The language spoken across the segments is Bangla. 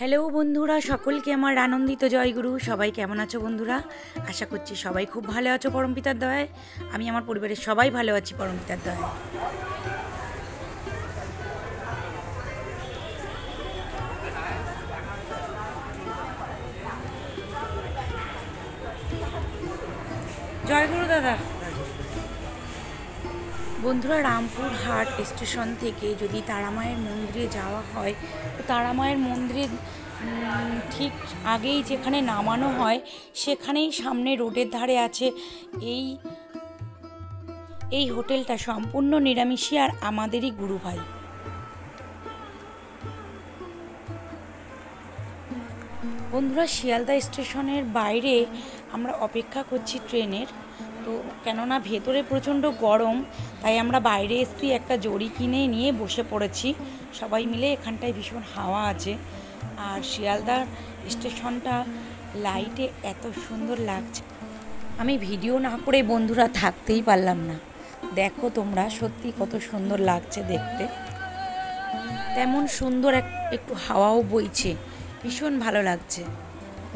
হ্যালো বন্ধুরা, সকলকে আমার আনন্দিত জয়গুরু। সবাই কেমন আছো বন্ধুরা? আশা করছি সবাই খুব ভালো আছো পরমপিতার দয়ায়। আমি আমার পরিবারের সবাই ভালো আছি পরমপিতার দয়ায়। জয়গুরু দাদা। বন্ধুরা, রামপুরহাট স্টেশন থেকে যদি তারামায়ের মন্দিরে যাওয়া হয়, তো তারামায়ের মন্দিরে ঠিক আগেই যেখানে নামানো হয় সেখানেই সামনে রোডের ধারে আছে এই হোটেলটা। সম্পূর্ণ নিরামিষী আর আমাদেরই গুরু ভাই। বন্ধুরা, শিয়ালদা স্টেশনের বাইরে আমরা অপেক্ষা করছি ট্রেনের। তো কেননা ভেতরে প্রচণ্ড গরম, তাই আমরা বাইরে এসেছি, একটা জড়ি কিনে নিয়ে বসে পড়েছি সবাই মিলে। এখানটায় ভীষণ হাওয়া আছে। আর শিয়ালদা স্টেশনটা লাইটে এত সুন্দর লাগছে, আমি ভিডিও না করে বন্ধুরা থাকতেই পারলাম না। দেখো তোমরা, সত্যি কত সুন্দর লাগছে দেখতে। তেমন সুন্দর একটু হাওয়াও বইছে, ভীষণ ভালো লাগছে।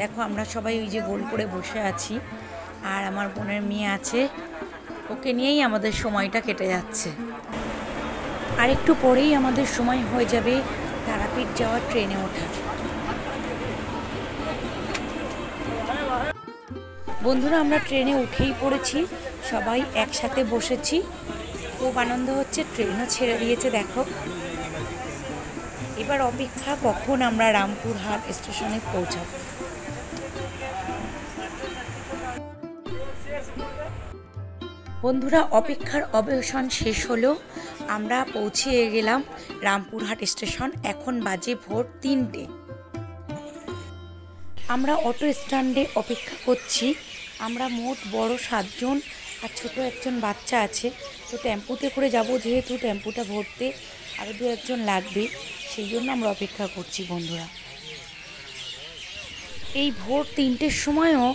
দেখো আমরা সবাই ওই যে গোল করে বসে আছি, আর আমার বোনের মেয়ে আছে, ওকে নিয়েই আমাদের সময়টা কেটে যাচ্ছে। আর একটু পরেই আমাদের সময় হয়ে যাবে তারাপীঠ যাওয়ার ট্রেনে ওঠা। বন্ধুরা, আমরা ট্রেনে উঠেই পড়েছি, সবাই একসাথে বসেছি, খুব আনন্দ হচ্ছে। ট্রেনও ছেড়ে দিয়েছে দেখো। এবার অপেক্ষা কখন আমরা রামপুরহাট স্টেশনে পৌঁছাব। বন্ধুরা, অপেক্ষার অবসান শেষ হলো, আমরা পৌঁছে গেলাম রামপুরহাট স্টেশন। এখন বাজে ভোর 3টে। আমরা অটো স্ট্যান্ডে অপেক্ষা করছি। আমরা মোট বড় 7 জন আর ছোট একজন বাচ্চা আছে। তো টেম্পুতে করে যাব, যেহেতু টেম্পুটা ভরতে আরও 2-1 জন লাগবে, সেই জন্য আমরা অপেক্ষা করছি বন্ধুরা। এই ভোর 3টের সময়ও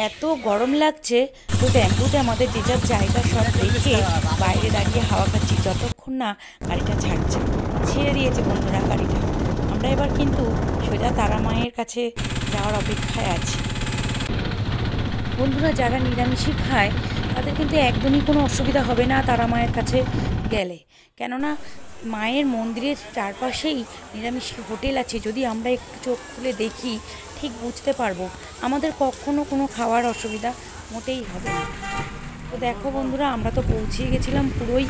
এত গরম লাগছে, তো টেম্পুতে আমাদের যে যার জায়গা সব রেখে বাইরে দাঁড়িয়ে হাওয়া খাচ্ছি যতক্ষণ না গাড়িটা ছেড়ে দিয়েছে বন্ধুরা গাড়িটা। আমরা এবার কিন্তু সোজা তারামায়ের কাছে যাওয়ার অপেক্ষায় আছি। বন্ধুরা, যারা নিরামিষই খায় তাদের কিন্তু একদমই কোনো অসুবিধা হবে না তারামায়ের কাছে গেলে, কেননা মায়ের মন্দিরের চারপাশেই নিরামিষ হোটেল আছে। যদি আমরা একটু চোখ খুলে দেখি ঠিক বুঝতে পারবো, আমাদের কখনো কোনো খাওয়ার অসুবিধা মোটেই হবে না। তো দেখো বন্ধুরা, আমরা তো পৌঁছে গেছিলাম পুরোই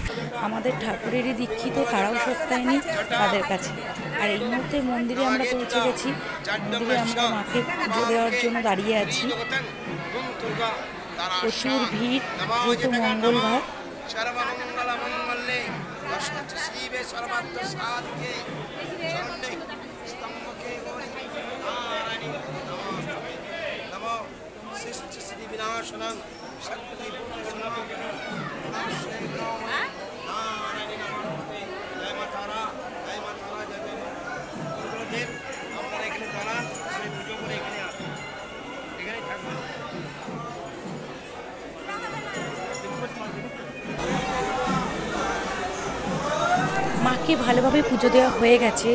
আমাদের ঠাকুরেরই দীক্ষিত, তারাও সস্তায়নি তাদের কাছে। আর এই মুহূর্তে মন্দিরে আমরা পৌঁছে গেছি। মন্দিরে আমরা মাকে পুজো দেওয়ার জন্য দাঁড়িয়ে আছি। প্রচুর ভিড়, যেহেতু মঙ্গলবার। মাকে ভালোভাবে পুজো দেওয়া হয়ে গেছে,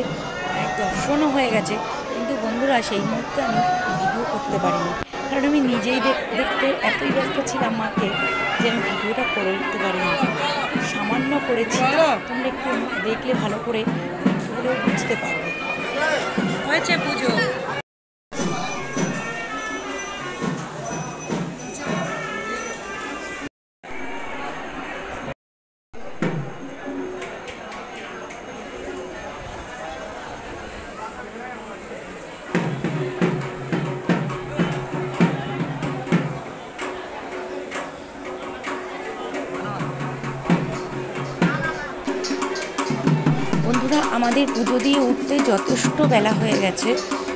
দর্শনও হয়ে গেছে, কিন্তু বন্ধুরা সেই মুহূর্তে আমি ভিডিও করতে পারিনি, কারণ আমি নিজেই দেখতে এতই ব্যস্ত ছিলাম মাকে, যে আমি ভিডিওটা করে উঠতে পারিনি। সামান্য করেছি, তোমরা একটু দেখলে ভালো করে বুঝতে পারবে। হয়েছে পুজো। বন্ধুরা, আমাদের পুজো দিয়ে উঠতে যথেষ্ট বেলা হয়ে গেছে,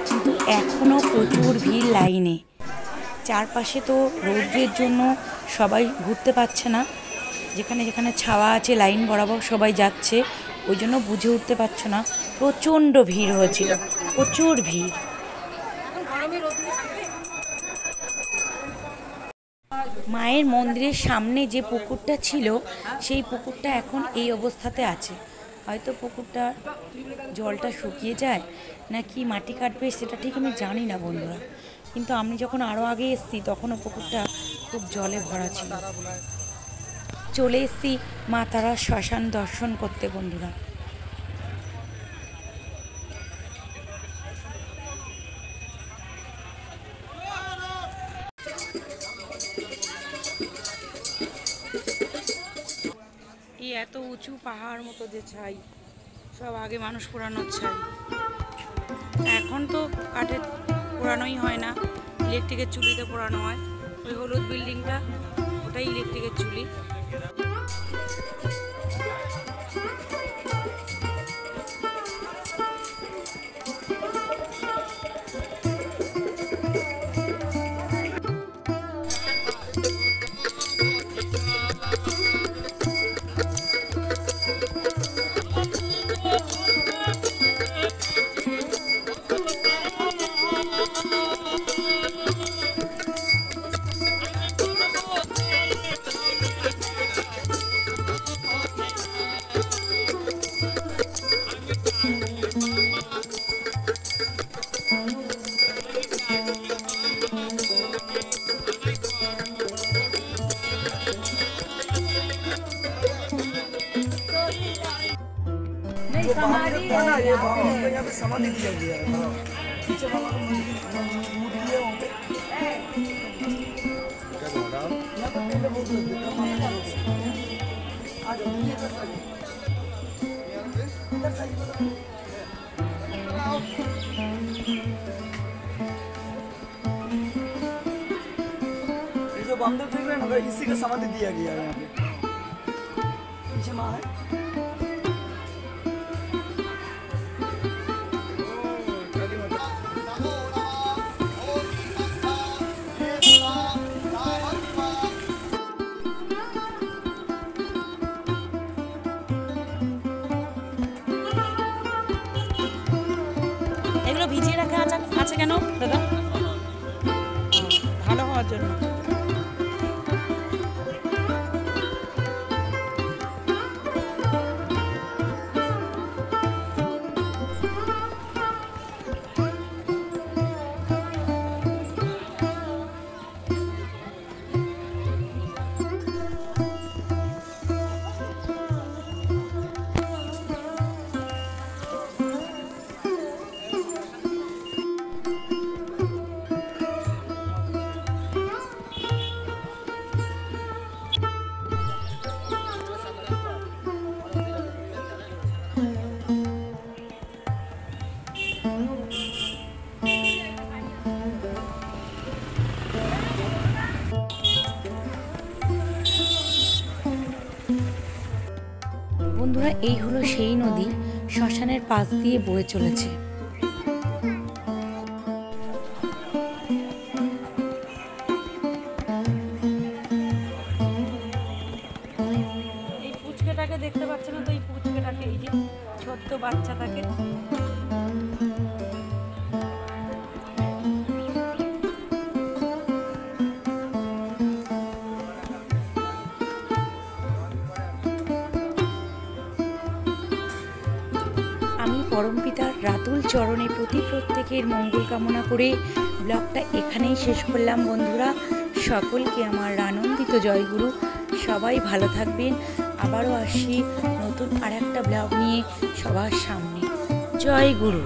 কিন্তু এখনও প্রচুর ভিড় লাইনে। চারপাশে তো রৌদ্রের জন্য সবাই ঘুরতে পারছে না, যেখানে যেখানে ছাওয়া আছে লাইন বরাবর সবাই যাচ্ছে, ওই জন্য বুঝে উঠতে পারছে না। প্রচণ্ড ভিড় হয়েছিল, প্রচুর ভিড়। মায়ের মন্দিরের সামনে যে পুকুরটা ছিল, সেই পুকুরটা এখন এই অবস্থাতে আছে। হয়তো পুকুরটা জলটা শুকিয়ে যায় নাকি মাটি কাটবে সেটা ঠিক আমি জানি না বন্ধুরা, কিন্তু আমি যখন আরও আগে এসেছি তখনও পুকুরটা খুব জলে ভরা ছিল। চলে এসেছি মা তারা শ্মশান দর্শন করতে বন্ধুরা। এই এত উঁচু পাহাড় মতো যে ছাই, সব আগে মানুষ পোড়ানোর ছাই। এখন তো কাঠের পোড়ানোই হয় না, ইলেকট্রিকের চুলিতে পোড়ানো হয়। ওই হলুদ বিল্ডিংটা ওটাই ইলেকট্রিকের চুলি। जो बाहर था ना, ये यहाँ पे समाधि दिया गया है। पीछे वाला मूर्ति है वहाँ पे। यहाँ पे पहले बहुत लोग आ जाओ इधर साइड। ये जो बामदेव देख रहे हैं ना, इसी का समाधि दिया गया है यहाँ पे। पीछे माँ है। এগুলো ভিজিয়ে রাখা আছে কেন দাদা? ভালো হওয়ার জন্য। বন্ধুরা, এই হলো সেই নদী শ্মশানের পাশ দিয়ে বয়ে চলেছে। এই পুচকেটাকে দেখতে পাচ্ছেন না তো, এই পুচকেটাকে, এই যে ছোট্ট বাচ্চা থাকে। পরমপিতার রাতুল চরণে প্রত্যেকের মঙ্গল কামনা করে ব্লগটা এখানেই শেষ করলাম বন্ধুরা। সকলকে আমার আনন্দিত জয়গুরু। সবাই ভালো থাকবেন। আবারও আসি নতুন আর একটা ব্লগ নিয়ে সবার সামনে। জয় গুরু।